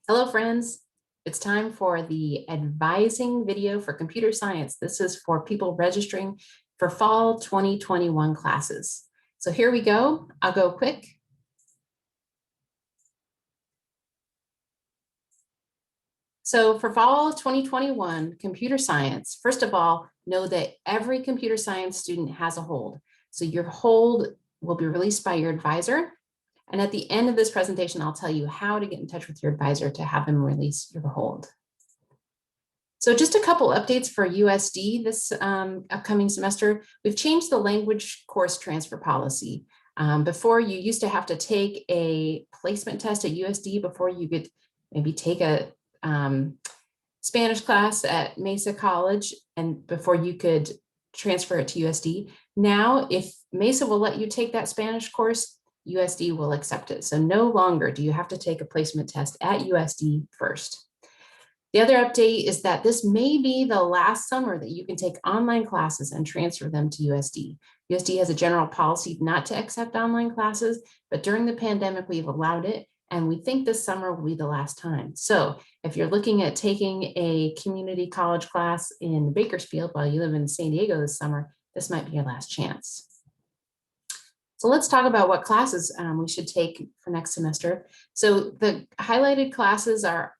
Hello, friends. It's time for the advising video for computer science. This is for people registering for fall 2021 classes. So here we go. I'll go quick. So for fall 2021 computer science, first of all, know that every computer science student has a hold. So your hold will be released by your advisor. And at the end of this presentation, I'll tell you how to get in touch with your advisor to have them release your hold. So just a couple updates for USD this upcoming semester. We've changed the language course transfer policy. Before, you used to have to take a placement test at USD before you could maybe take a Spanish class at Mesa College and before you could transfer it to USD. Now, if Mesa will let you take that Spanish course, USD will accept it. So no longer do you have to take a placement test at USD first. The other update is that this may be the last summer that you can take online classes and transfer them to USD. USD has a general policy not to accept online classes, but during the pandemic, we've allowed it, and we think this summer will be the last time. So if you're looking at taking a community college class in Bakersfield while you live in San Diego this summer, this might be your last chance. So let's talk about what classes we should take for next semester. So the highlighted classes are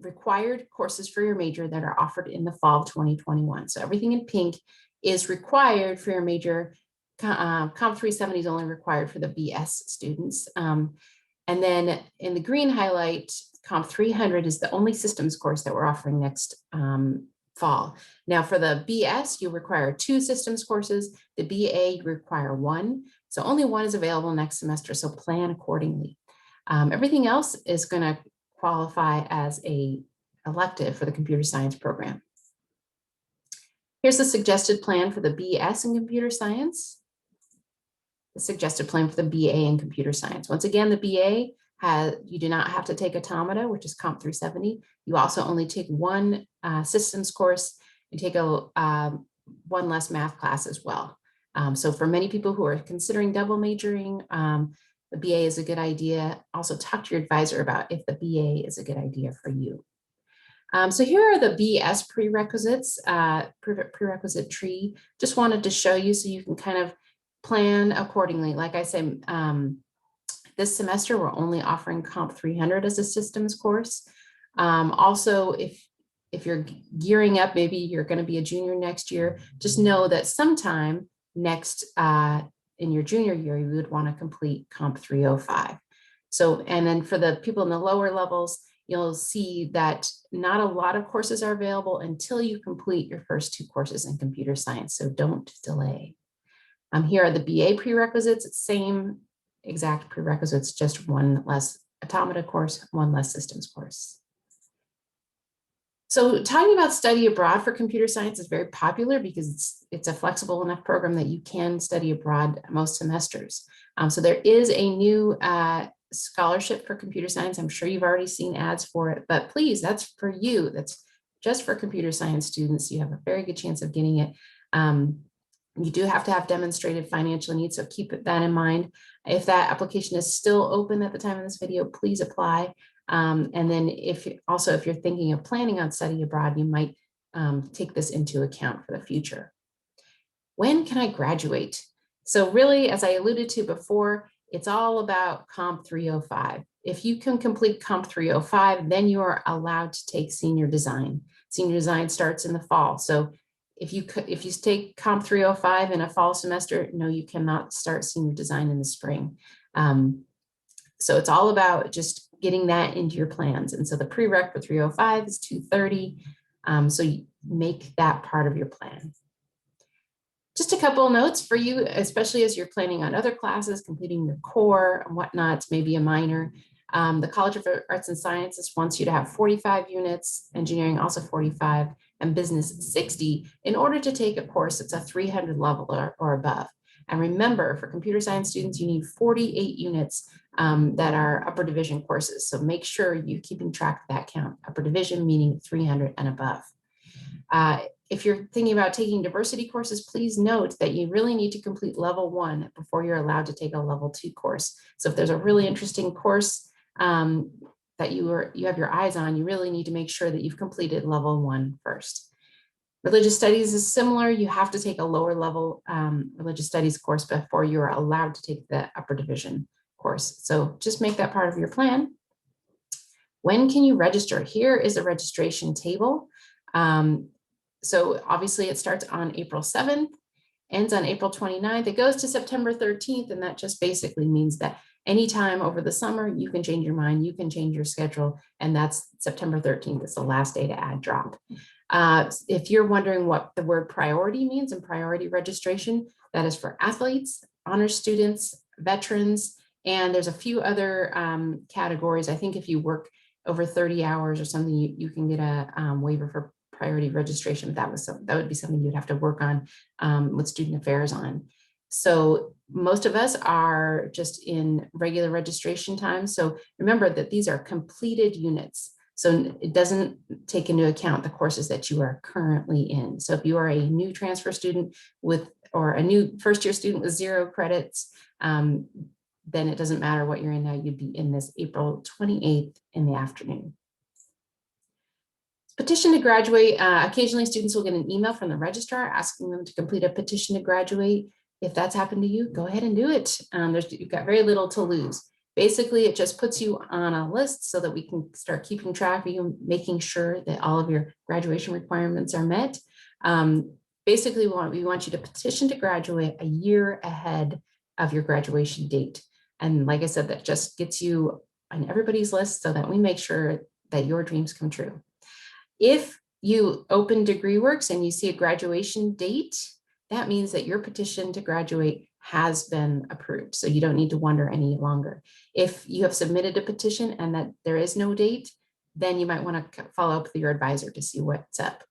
required courses for your major that are offered in the fall of 2021. So everything in pink is required for your major. Comp 370 is only required for the BS students. And then in the green highlight, Comp 300 is the only systems course that we're offering next fall. Now for the BS, you require 2 systems courses. The BA, you require 1. So only 1 is available next semester, so plan accordingly. Everything else is going to qualify as an elective for the computer science program. Here's the suggested plan for the BS in computer science. The suggested plan for the BA in computer science. Once again, the BA you do not have to take automata, which is Comp 370. You also only take 1 systems course. You take one less math class as well. So for many people who are considering double majoring, the BA is a good idea. Also talk to your advisor about if the BA is a good idea for you. So here are the BS prerequisites, prerequisite tree. Just wanted to show you so you can kind of plan accordingly. Like I said, this semester we're only offering Comp 300 as a systems course. Also, if you're gearing up, maybe you're going to be a junior next year, just know that sometime next in your junior year, you would want to complete Comp 305. So, and then for the people in the lower levels, you'll see that not a lot of courses are available until you complete your first 2 courses in computer science. So don't delay. Here are the BA prerequisites, same exact prerequisites, just 1 less automata course, 1 less systems course. So talking about study abroad for computer science is very popular because it's a flexible enough program that you can study abroad most semesters. So there is a new scholarship for computer science. I'm sure you've already seen ads for it, but please, that's for you. That's just for computer science students. You have a very good chance of getting it. You do have to have demonstrated financial needs, so keep that in mind. If that application is still open at the time of this video, please apply. And then if you're thinking of planning on study abroad, you might take this into account for the future. When can I graduate? So really, as I alluded to before, it's all about Comp 305. If you can complete Comp 305, then you are allowed to take senior design. Senior design starts in the fall. So if you take Comp 305 in a fall semester, no, you cannot start senior design in the spring. So it's all about just getting that into your plans. And so the prereq for 305 is 230. So you make that part of your plan. Just a couple of notes for you, especially as you're planning on other classes, completing your core and whatnot, maybe a minor. The College of Arts and Sciences wants you to have 45 units, engineering also 45, and business 60 in order to take a course that's a 300 level or above. And remember, for computer science students, you need 48 units that are upper division courses. So make sure you're keeping track of that count. Upper division meaning 300 and above. If you're thinking about taking diversity courses, please note that you really need to complete level 1 before you're allowed to take a level 2 course. So if there's a really interesting course that you have your eyes on, you really need to make sure that you've completed level 1 first. Religious studies is similar. You have to take a lower level religious studies course before you're allowed to take the upper division course. So just make that part of your plan. When can you register? Here is a registration table. So obviously it starts on April 7th, ends on April 29th. It goes to September 13th, and that just basically means that anytime over the summer, you can change your mind, you can change your schedule, and that's September 13th is the last day to add drop. If you're wondering what the word priority means and priority registration, that is for athletes, honor students, veterans, and there's a few other categories. I think if you work over 30 hours or something, you can get a waiver for priority registration. That would be something you'd have to work on with student affairs on. So most of us are just in regular registration time. So remember that these are completed units. So it doesn't take into account the courses that you are currently in. So if you are a new transfer student or a new first year student with 0 credits, then it doesn't matter what you're in now, you'd be in this April 28th in the afternoon. Petition to graduate. Occasionally students will get an email from the registrar asking them to complete a petition to graduate. If that's happened to you, go ahead and do it. You've got very little to lose. Basically, it just puts you on a list so that we can start keeping track of you, making sure that all of your graduation requirements are met. Basically, we want you to petition to graduate a year ahead of your graduation date. And like I said, that just gets you on everybody's list so that we make sure that your dreams come true. If you open DegreeWorks and you see a graduation date, that means that your petition to graduate has been approved. So you don't need to wonder any longer. If you have submitted a petition and that there is no date, then you might want to follow up with your advisor to see what's up.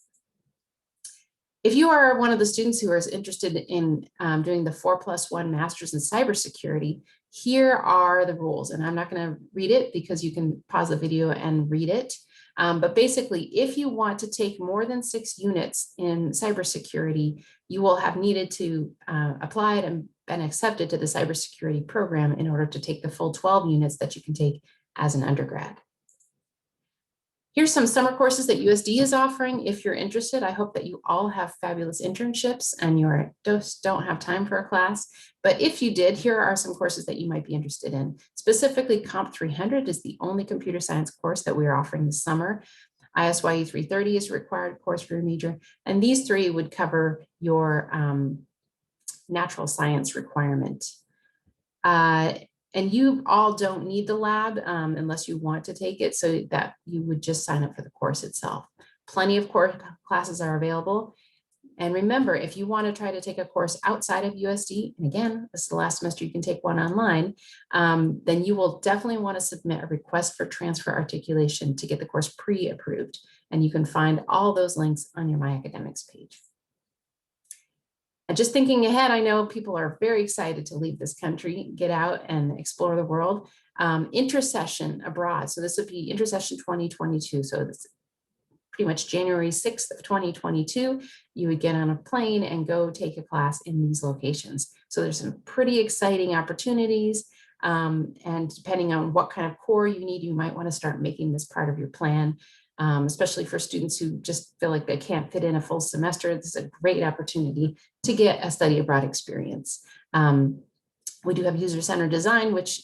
If you are one of the students who is interested in doing the 4+1 Masters in Cybersecurity, here are the rules. And I'm not going to read it because you can pause the video and read it. But basically, if you want to take more than 6 units in cybersecurity, you will have needed to apply and been accepted to the cybersecurity program in order to take the full 12 units that you can take as an undergrad. Here's some summer courses that USD is offering. If you're interested, I hope that you all have fabulous internships and you don't have time for a class. But if you did, here are some courses that you might be interested in. Specifically, Comp 300 is the only computer science course that we are offering this summer. ISYE 330 is a required course for your major. And these 3 would cover your natural science requirement. And you all don't need the lab unless you want to take it, so that you would just sign up for the course itself. Plenty of course classes are available. And remember, if you want to try to take a course outside of USD, and again, this is the last semester you can take one online, then you will definitely want to submit a request for transfer articulation to get the course pre-approved. And you can find all those links on your My Academics page. And just thinking ahead, I know people are very excited to leave this country, get out and explore the world. Intersession abroad. So this would be Intersession 2022. So it's pretty much January 6th of 2022. You would get on a plane and go take a class in these locations. So there's some pretty exciting opportunities. And depending on what kind of core you need, you might want to start making this part of your plan. Especially for students who just feel like they can't fit in a full semester. This is a great opportunity to get a study abroad experience. We do have user-centered design, which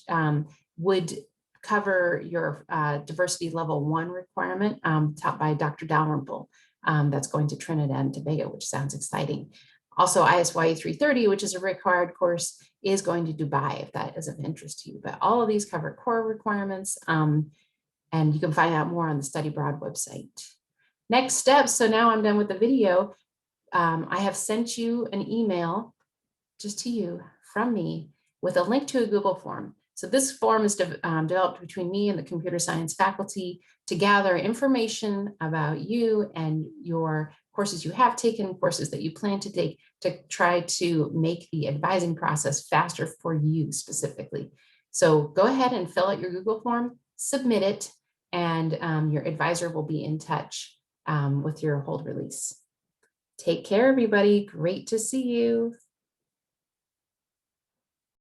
would cover your diversity level 1 requirement taught by Dr. Dalrymple. That's going to Trinidad and Tobago, which sounds exciting. Also, ISYE 330, which is a required course, is going to Dubai, if that is of interest to you. But all of these cover core requirements. And you can find out more on the Study Abroad website. Next steps, so now I'm done with the video. I have sent you an email just to you from me with a link to a Google form. So this form is developed between me and the computer science faculty to gather information about you and your courses you have taken, courses that you plan to take, to try to make the advising process faster for you specifically. So go ahead and fill out your Google form, submit it, and your advisor will be in touch with your hold release. Take care, everybody. Great to see you.